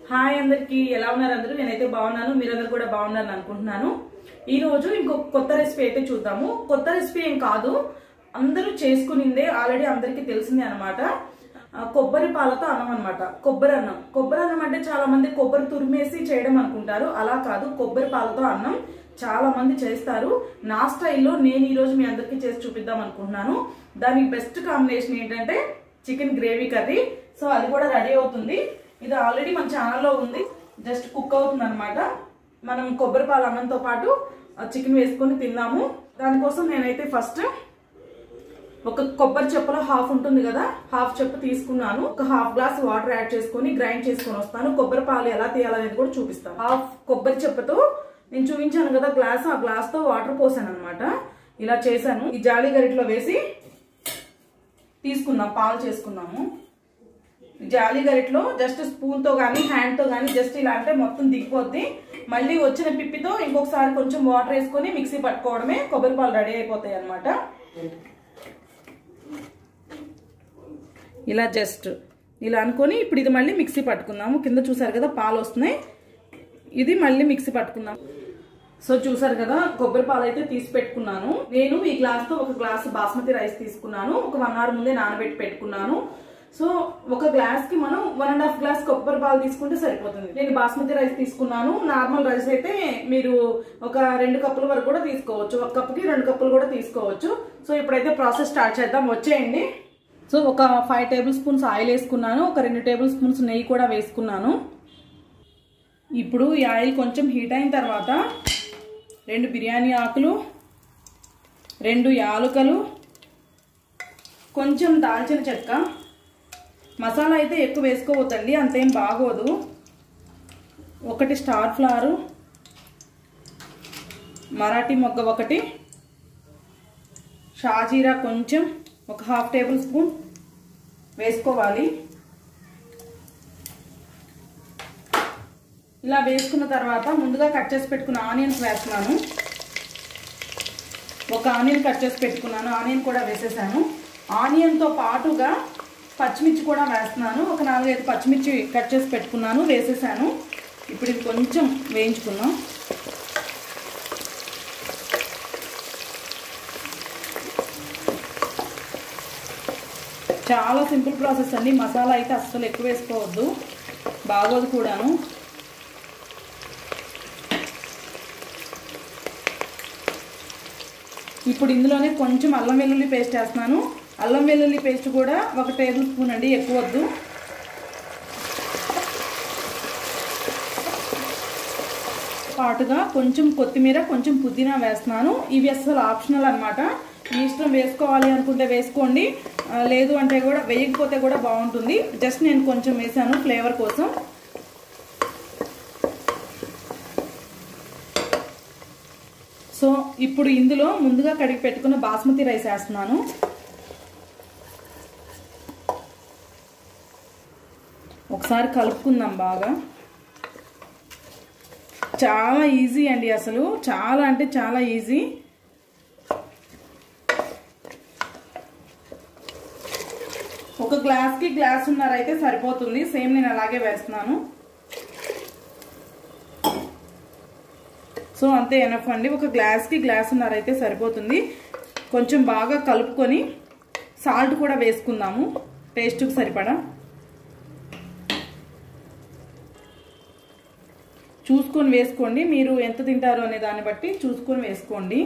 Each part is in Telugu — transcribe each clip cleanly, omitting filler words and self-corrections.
హాయ్ అందరికి ఎలా ఉన్నారు అందరూ? నేనైతే బాగున్నాను, మీరందరూ కూడా బాగున్నారని అనుకుంటున్నాను. ఈ రోజు ఇంకొక కొత్త రెసిపీ అయితే చూద్దాము. కొత్త రెసిపీ ఏం కాదు, అందరూ చేసుకునిందే, ఆల్రెడీ అందరికీ తెలిసిందే అనమాట. కొబ్బరి పాలతో అన్నం అనమాట. కొబ్బరి అన్నం అంటే చాలా మంది కొబ్బరి తురిమేసి చేయడం అనుకుంటారు. అలా కాదు, కొబ్బరి పాలతో అన్నం చాలా మంది చేస్తారు. నా స్టైల్లో నేను ఈ రోజు మీ అందరికీ చేసి చూపిద్దాం అనుకుంటున్నాను. దానికి బెస్ట్ కాంబినేషన్ ఏంటంటే చికెన్ గ్రేవీ కర్రీ. సో అది కూడా రెడీ అవుతుంది. ఇది ఆల్రెడీ మన ఛానల్లో ఉంది, జస్ట్ కుక్ అవుతుంది అనమాట. మనం కొబ్బరి పాల అన్నంతో పాటు చికెన్ వేసుకొని తిందాము. దానికోసం నేనైతే ఫస్ట్ ఒక కొబ్బరి చెప్పులో హాఫ్ ఉంటుంది కదా, హాఫ్ చెప్పు తీసుకున్నాను. ఒక హాఫ్ గ్లాస్ వాటర్ యాడ్ చేసుకొని గ్రైండ్ చేసుకొని వస్తాను. కొబ్బరి పాలు ఎలా తీయాలనేది కూడా చూపిస్తాను. హాఫ్ కొబ్బరి చెప్పుతో నేను చూపించాను కదా గ్లాస్, ఆ గ్లాస్ తో వాటర్ పోసాను అనమాట. ఇలా చేశాను. ఈ జాలి గరిటలో వేసి తీసుకుందాం, పాలు చేసుకుందాము. జాలి గరిటలో జస్ట్ స్పూన్ తో గానీ హ్యాండ్ తో గానీ జస్ట్ ఇలా అంటే మొత్తం దిగిపోద్ది. మళ్ళీ వచ్చిన పిప్పితో ఇంకొకసారి కొంచెం వాటర్ వేసుకొని మిక్సీ పట్టుకోవడమే, కొబ్బరి పాలు రెడీ అయిపోతాయి అనమాట. ఇలా జస్ట్ ఇలా అనుకొని ఇప్పుడు ఇది మళ్ళీ మిక్సీ పట్టుకుందాము. కింద చూసారు కదా పాలు వస్తున్నాయి, ఇది మళ్ళీ మిక్సీ పట్టుకుందాం. సో చూసారు కదా కొబ్బరి పాలు అయితే తీసి పెట్టుకున్నాను. నేను ఈ గ్లాస్ తో ఒక గ్లాస్ బాస్మతి రైస్ తీసుకున్నాను. ఒక 1 hour ముందే నానబెట్టి పెట్టుకున్నాను. సో ఒక గ్లాస్ కి మనం 1.5 గ్లాస్ కొబ్బరి పాలు తీసుకుంటే సరిపోతుంది. నేను బాస్మతి రైస్ తీసుకున్నాను. నార్మల్ రైస్ అయితే మీరు ఒక 2 కప్పుల వరకు కూడా తీసుకోవచ్చు. ఒక కప్పుకి 2 కప్పులు కూడా తీసుకోవచ్చు. సో ఇప్పుడైతే ప్రాసెస్ స్టార్ట్ చేద్దాం, వచ్చేయండి. సో ఒక 5 టేబుల్ స్పూన్స్ ఆయిల్ వేసుకున్నాను. ఒక 2 టేబుల్ స్పూన్స్ నెయ్యి కూడా వేసుకున్నాను. ఇప్పుడు ఈ ఆయిల్ కొంచెం హీట్ అయిన తర్వాత 2 బిర్యానీ ఆకులు, 2 యాలకులు, కొంచెం దాల్చిన చెక్క. మసాలా అయితే ఎక్కువ వేసుకోవద్దండి, అంతేం బాగోదు. 1 స్టార్ ఫ్లవర్, మరాఠీ మొగ్గ 1, షాజీరా కొంచెం ఒక 1/2 టేబుల్ స్పూన్ వేసుకోవాలి. ఇలా వేసుకున్న తర్వాత ముందుగా కట్ చేసి పెట్టుకున్న ఆనియన్స్ వేస్తున్నాను. ఒక ఆనియన్ కట్ చేసి పెట్టుకున్నాను, ఆనియన్ కూడా వేసేసాను. ఆనియన్తో పాటుగా పచ్చిమిర్చి కూడా వేస్తున్నాను. ఒక 4-5 పచ్చిమిర్చి కట్ చేసి పెట్టుకున్నాను, వేసేసాను. ఇప్పుడు ఇది కొంచెం వేయించుకుందాం. చాలా సింపుల్ ప్రాసెస్ అండి. మసాలా అయితే అస్సలు ఎక్కువ వేసుకోవద్దు, బాగోదు కూడాను. ఇప్పుడు ఇందులోనే కొంచెం అల్లం వెల్లుల్లి పేస్ట్ వేస్తున్నాను. అల్లం వెల్లుల్లి పేస్ట్ కూడా 1 టేబుల్ స్పూన్ అండి, ఎక్కువ వద్దు. పాటుగా కొంచెం కొత్తిమీర, కొంచెం పుదీనా వేస్తున్నాను. ఇవి అసలు ఆప్షనల్ అనమాట. మీ ఇష్టం, వేసుకోవాలి అనుకుంటే వేసుకోండి, లేదు అంటే కూడా వేయకపోతే కూడా బాగుంటుంది. జస్ట్ నేను కొంచెం వేసాను ఫ్లేవర్ కోసం. సో ఇప్పుడు ఇందులో ముందుగా కడిగి పెట్టుకున్న బాస్మతి రైస్ వేస్తున్నాను. ఒకసారి కలుపుకుందాం బాగా. చాలా ఈజీ అండి, అసలు చాలా అంటే చాలా ఈజీ. ఒక గ్లాస్కి గ్లాసున్నర అయితే సరిపోతుంది. సేమ్ నేను అలాగే వేస్తున్నాను. సో అంతే, ఎనఫ్ అండి. ఒక గ్లాస్కి గ్లాసున్నర అయితే సరిపోతుంది. కొంచెం బాగా కలుపుకొని సాల్ట్ కూడా వేసుకుందాము, టేస్ట్కి సరిపడా. చూసుకొని వేసుకోండి, మీరు ఎంత తింటారు అనే దాన్ని బట్టి చూసుకొని వేసుకోండి.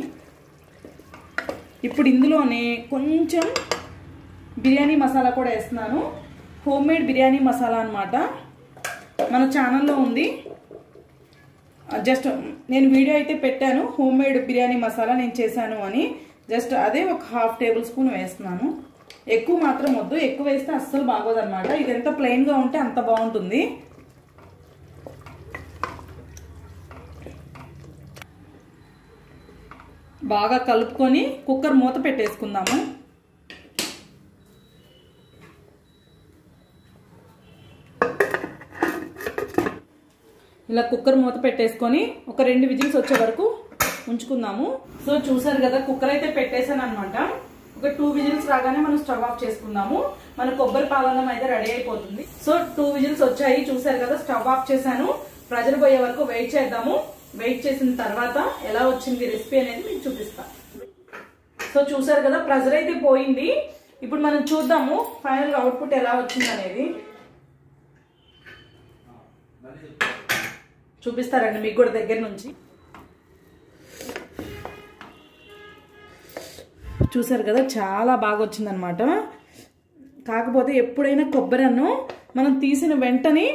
ఇప్పుడు ఇందులోనే కొంచెం బిర్యానీ మసాలా కూడా వేస్తున్నాను. హోమ్మేడ్ బిర్యానీ మసాలా అన్నమాట, మన ఛానల్లో ఉంది. జస్ట్ నేను వీడియో అయితే పెట్టాను, హోమ్మేడ్ బిర్యానీ మసాలా నేను చేశాను అని. జస్ట్ అదే ఒక 1/2 టేబుల్ స్పూన్ వేస్తున్నాను. ఎక్కువ మాత్రం వద్దు, ఎక్కువ వేస్తే అస్సలు బాగోదన్నమాట. ఇది ఎంత ప్లెయిన్గా ఉంటే అంత బాగుంటుంది. బాగా కలుపుకొని కుక్కర్ మూత పెట్టేసుకుందాము. ఇలా కుక్కర్ మూత పెట్టేసుకొని ఒక 2 విజిల్స్ వచ్చే వరకు ఉంచుకుందాము. సో చూసారు కదా కుక్కర్ అయితే పెట్టేసాను అనమాట. ఒక 2 విజిల్స్ రాగానే మనం స్టవ్ ఆఫ్ చేసుకుందాము. మన కొబ్బరి పాలన్నం అయితే రెడీ అయిపోతుంది. సో 2 విజిల్స్ వచ్చాయి, చూసారు కదా. స్టవ్ ఆఫ్ చేశాను. ప్రెజర్ పోయే వరకు వెయిట్ చేద్దాము. వెయిట్ చేసిన తర్వాత ఎలా వచ్చింది రెసిపీ అనేది మీకు చూపిస్తాను. సో చూసారు కదా, ప్రెజర్ అయితే పోయింది. ఇప్పుడు మనం చూద్దాము ఫైనల్ అవుట్పుట్ ఎలా వచ్చింది అనేది. చూపిస్తారండి మీకు కూడా దగ్గర నుంచి. చూసారు కదా, చాలా బాగా వచ్చిందనమాట. కాకపోతే ఎప్పుడైనా కొబ్బరి అన్నం మనం తీసిన వెంటనే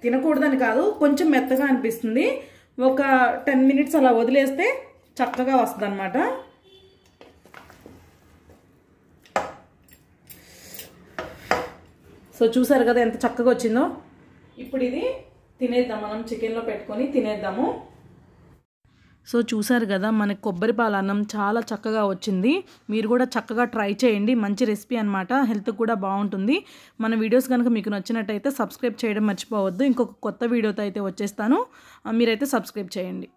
తినకూడదని కాదు, కొంచెం మెత్తగా అనిపిస్తుంది. ఒక 10 మినిట్స్ అలా వదిలేస్తే చక్కగా వస్తుంది అనమాట. సో చూసారు కదా ఎంత చక్కగా వచ్చిందో. ఇప్పుడు ఇది తినేద్దాం, మనం చికెన్లో పెట్టుకొని తినేద్దాము. సో చూసారు కదా, మనకి కొబ్బరి పాలన్నం చాలా చక్కగా వచ్చింది. మీరు కూడా చక్కగా ట్రై చేయండి. మంచి రెసిపీ అనమాట, హెల్త్ కూడా బాగుంటుంది. మన వీడియోస్ కనుక మీకు నచ్చినట్టయితే సబ్స్క్రైబ్ చేయడం మర్చిపోవద్దు. ఇంకొక కొత్త వీడియోతో అయితే వచ్చేస్తాను, మీరైతే సబ్స్క్రైబ్ చేయండి.